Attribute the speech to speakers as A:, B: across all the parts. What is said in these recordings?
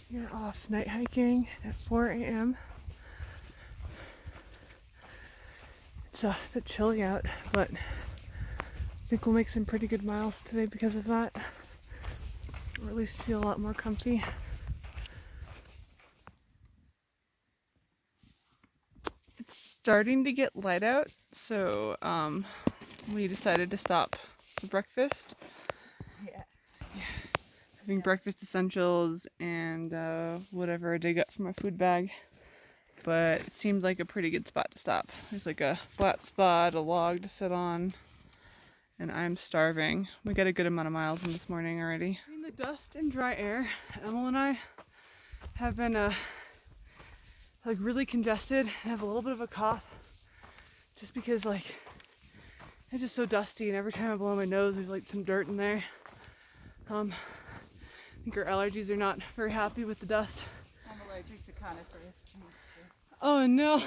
A: You're off night hiking at 4 a.m. It's a bit chilly out, but I think we'll make some pretty good miles today because of that, or at least feel a lot more comfy. It's starting to get light out, so we decided to stop for breakfast.
B: Yeah.
A: Having breakfast essentials and whatever I dig up from my food bag. But it seemed like a pretty good spot to stop. There's like a flat spot, a log to sit on, and I'm starving. We got a good amount of miles in this morning already. In the dust and dry air, Emil and I have been like really congested and have a little bit of a cough just because like it's just so dusty, and every time I blow my nose there's like some dirt in there. I think our allergies are not very happy with the dust.
B: I'm allergic to coniferous trees.
A: Oh no.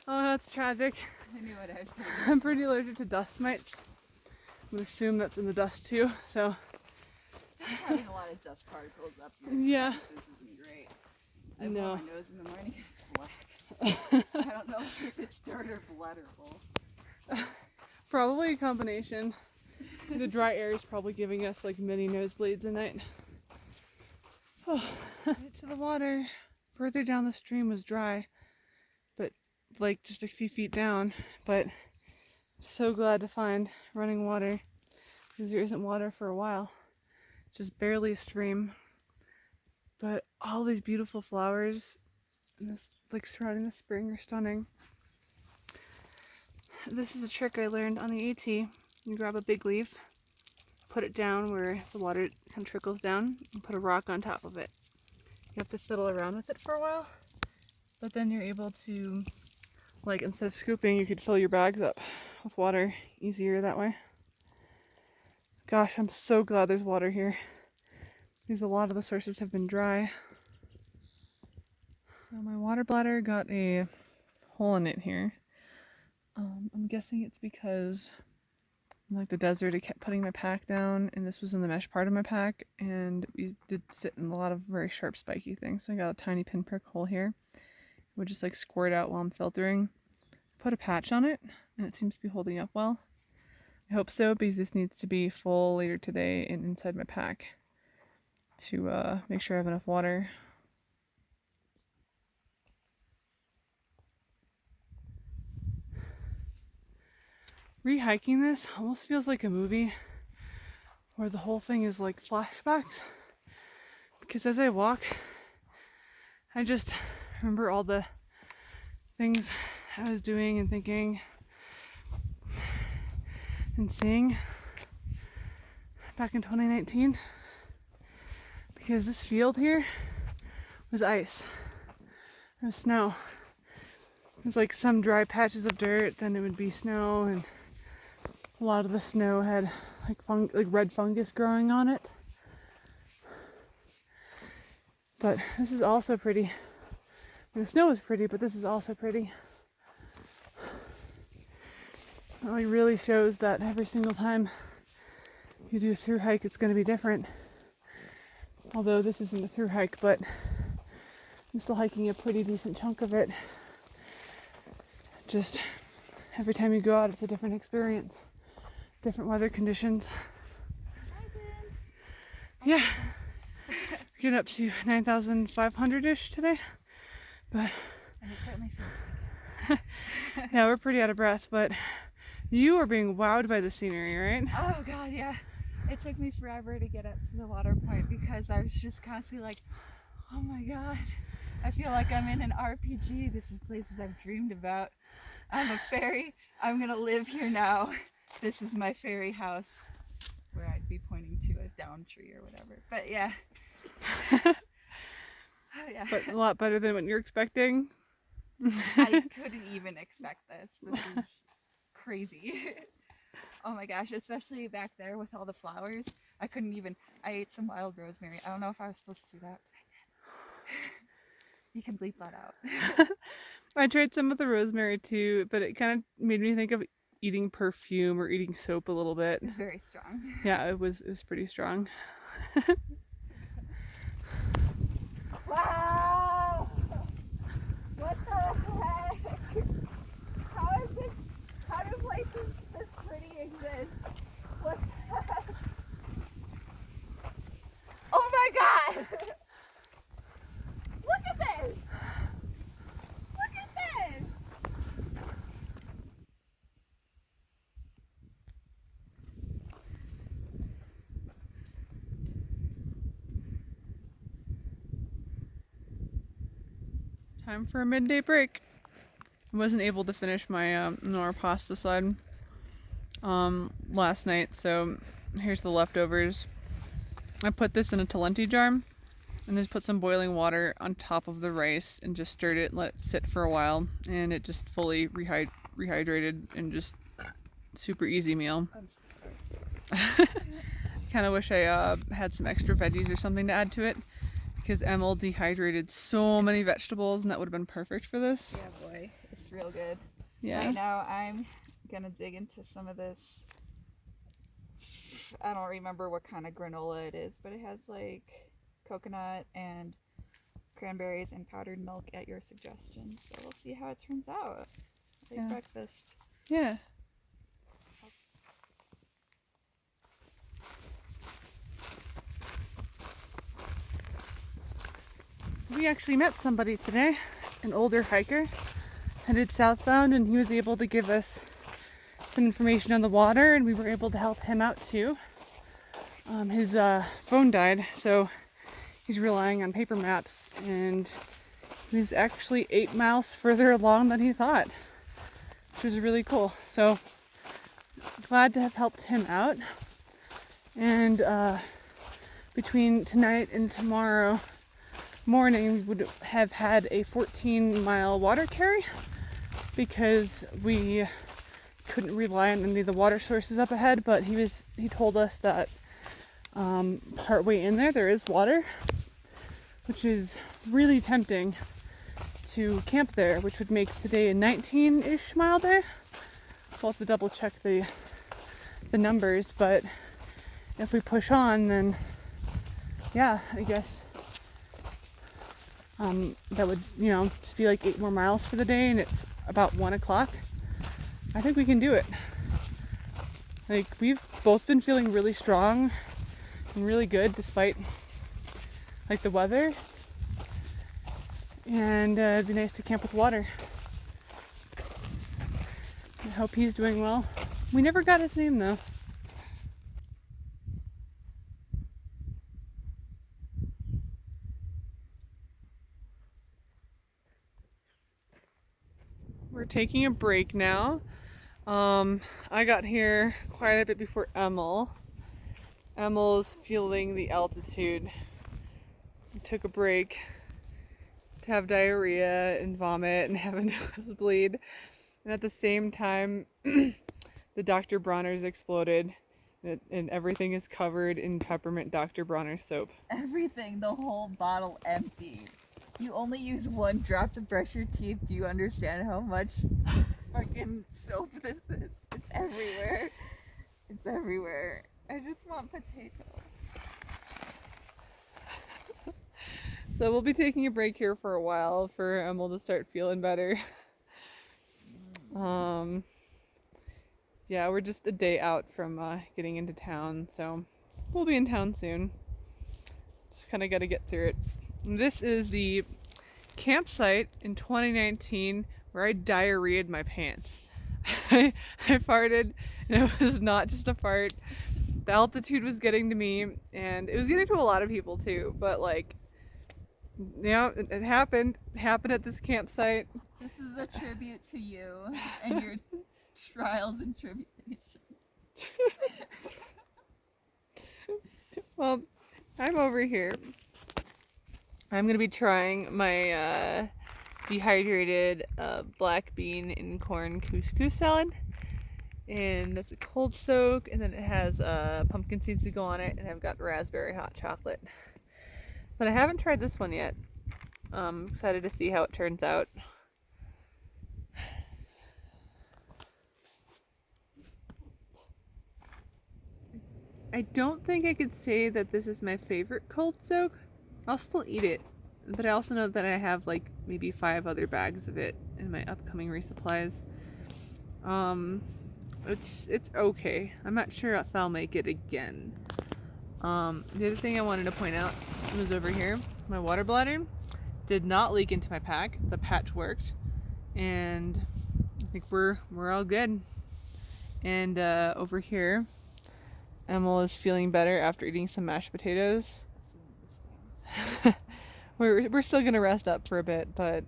A: Oh, that's tragic.
B: I knew what I was going
A: I'm pretty allergic to dust mites. I'm gonna assume that's in the dust too, so.
B: Just having a lot of dust particles up your
A: Yeah.
B: sinuses isn't great. I
A: No.
B: blow my nose in the morning and it's black. I don't know if it's dirt or blood or both.
A: Probably a combination. The dry air is probably giving us like mini nosebleeds at night. Oh, right to the water. Further down the stream was dry, but like just a few feet down. But I'm so glad to find running water because there isn't water for a while. Just barely a stream. But all these beautiful flowers and this like surrounding the spring are stunning. This is a trick I learned on the AT. You grab a big leaf, put it down where the water kind of trickles down, and put a rock on top of it. You have to fiddle around with it for a while, but then you're able to, like, instead of scooping, you could fill your bags up with water easier that way. Gosh, I'm so glad there's water here because a lot of the sources have been dry. So my water bladder got a hole in it here. I'm guessing it's because in like the desert I kept putting my pack down, and this was in the mesh part of my pack, and we did sit in a lot of very sharp spiky things. So I got a tiny pinprick hole here. It would just like squirt out while I'm filtering. Put a patch on it and it seems to be holding up well. I hope so, because this needs to be full later today and inside my pack to make sure I have enough water. Rehiking this almost feels like a movie where the whole thing is like flashbacks, because as I walk I just remember all the things I was doing and thinking and seeing back in 2019, because this field here was ice. It was snow. It was like some dry patches of dirt, then it would be snow, and a lot of the snow had like red fungus growing on it. But this is also pretty. The snow is pretty, but this is also pretty. It like really shows that every single time you do a through hike, it's going to be different. Although this isn't a through hike, but I'm still hiking a pretty decent chunk of it. Just every time you go out, it's a different experience, different weather conditions. Yeah, we're getting up to 9,500-ish today, but
B: And it certainly feels like it.
A: yeah, we're pretty out of breath, but you are being wowed by the scenery, right?
B: Oh god, yeah. It took me forever to get up to the water point because I was just constantly like, oh my god, I feel like I'm in an RPG. This is places I've dreamed about. I'm a fairy. I'm gonna live here now. This is my fairy house, where I'd be pointing to a down tree or whatever. But yeah. Oh yeah.
A: But a lot better than what you're expecting.
B: I couldn't even expect this. This is crazy. Oh my gosh, especially back there with all the flowers. I couldn't even. I ate some wild rosemary. I don't know if I was supposed to do that, but I did. You can bleep that out.
A: I tried some of the rosemary too, but it kind of made me think of eating perfume or eating soap a little bit.
B: It's very strong.
A: Yeah, it was pretty strong. Time for a midday break. I wasn't able to finish my Nora pasta salad last night, so here's the leftovers. I put this in a Talenti jar and just put some boiling water on top of the rice and just stirred it, let it sit for a while, and it just fully rehydrated and just super easy meal.
B: I'm so sorry.
A: Kind of wish I had some extra veggies or something to add to it, because Emil dehydrated so many vegetables and that would have been perfect for this.
B: Yeah, boy, it's real good.
A: Yeah.
B: Right now I'm gonna dig into some of this. I don't remember what kind of granola it is, but it has like coconut and cranberries and powdered milk at your suggestion. So we'll see how it turns out. Late
A: Yeah.
B: breakfast.
A: Yeah. We actually met somebody today, an older hiker headed southbound, and he was able to give us some information on the water, and we were able to help him out too. His phone died, so he's relying on paper maps, and he's actually 8 miles further along than he thought, which was really cool. So glad to have helped him out. And between tonight and tomorrow morning, we would have had a 14-mile water carry because we couldn't rely on any of the water sources up ahead, but he told us that partway in there is water, which is really tempting to camp there, which would make today a 19-ish mile day. We'll have to double check the numbers, but if we push on, then yeah, I guess that would, just be like 8 more miles for the day, and it's about 1 o'clock. I think we can do it. Like, we've both been feeling really strong and really good despite like the weather, and it'd be nice to camp with water. I hope he's doing well. We never got his name though. We're taking a break now. I got here quite a bit before Emil. Emil's feeling the altitude. We took a break to have diarrhea and vomit and have a nosebleed. And at the same time, the Dr. Bronner's exploded, and everything is covered in peppermint Dr. Bronner soap.
B: Everything, the whole bottle emptied. You only use 1 drop to brush your teeth. Do you understand how much fucking soap this is? It's everywhere. It's everywhere. I just want potato.
A: So we'll be taking a break here for a while for Emil to start feeling better. Yeah, we're just a day out from getting into town, so we'll be in town soon. Just kind of got to get through it. And this is the campsite in 2019 where I diarrheaed my pants. I farted, and it was not just a fart. The altitude was getting to me, and it was getting to a lot of people too, but like, it happened at this campsite.
B: This is a tribute to you and your trials and tribulations.
A: Well, I'm over here. I'm gonna be trying my dehydrated black bean and corn couscous salad, and it's a cold soak, and then it has pumpkin seeds to go on it, and I've got raspberry hot chocolate. But I haven't tried this one yet. I'm excited to see how it turns out. I don't think I could say that this is my favorite cold soak. I'll still eat it, but I also know that I have like maybe 5 other bags of it in my upcoming resupplies. It's okay. I'm not sure if I'll make it again. The other thing I wanted to point out was over here. My water bladder did not leak into my pack. The patch worked, and I think we're all good. And over here, Emil is feeling better after eating some mashed potatoes. We're still gonna rest up for a bit, but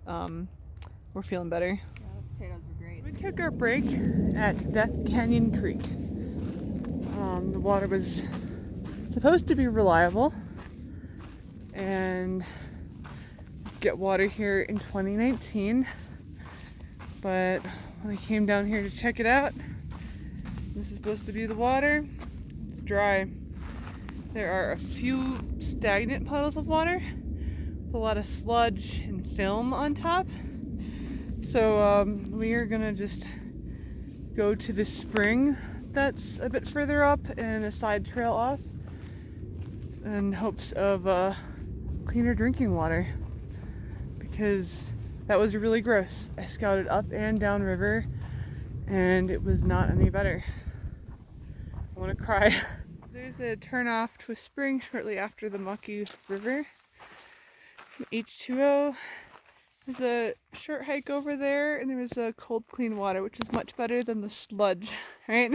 A: we're feeling better.
B: Yeah, the potatoes were great.
A: We took our break at Death Canyon Creek. The water was supposed to be reliable, and get water here in 2019. But when I came down here to check it out, this is supposed to be the water. It's dry. There are a few stagnant puddles of water with a lot of sludge and film on top. So we are gonna just go to this spring that's a bit further up and a side trail off in hopes of cleaner drinking water, because that was really gross. I scouted up and down river and it was not any better. I want to cry. There's a turn off to a spring shortly after the Mucky River. Some H2O. There's a short hike over there, and there was a cold, clean water, which is much better than the sludge, right?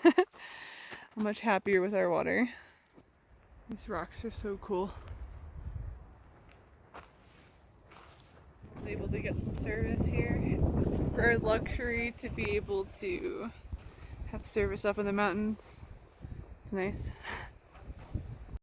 A: I'm much happier with our water. These rocks are so cool. I was able to get some service here. For our luxury to be able to have service up in the mountains. It's nice.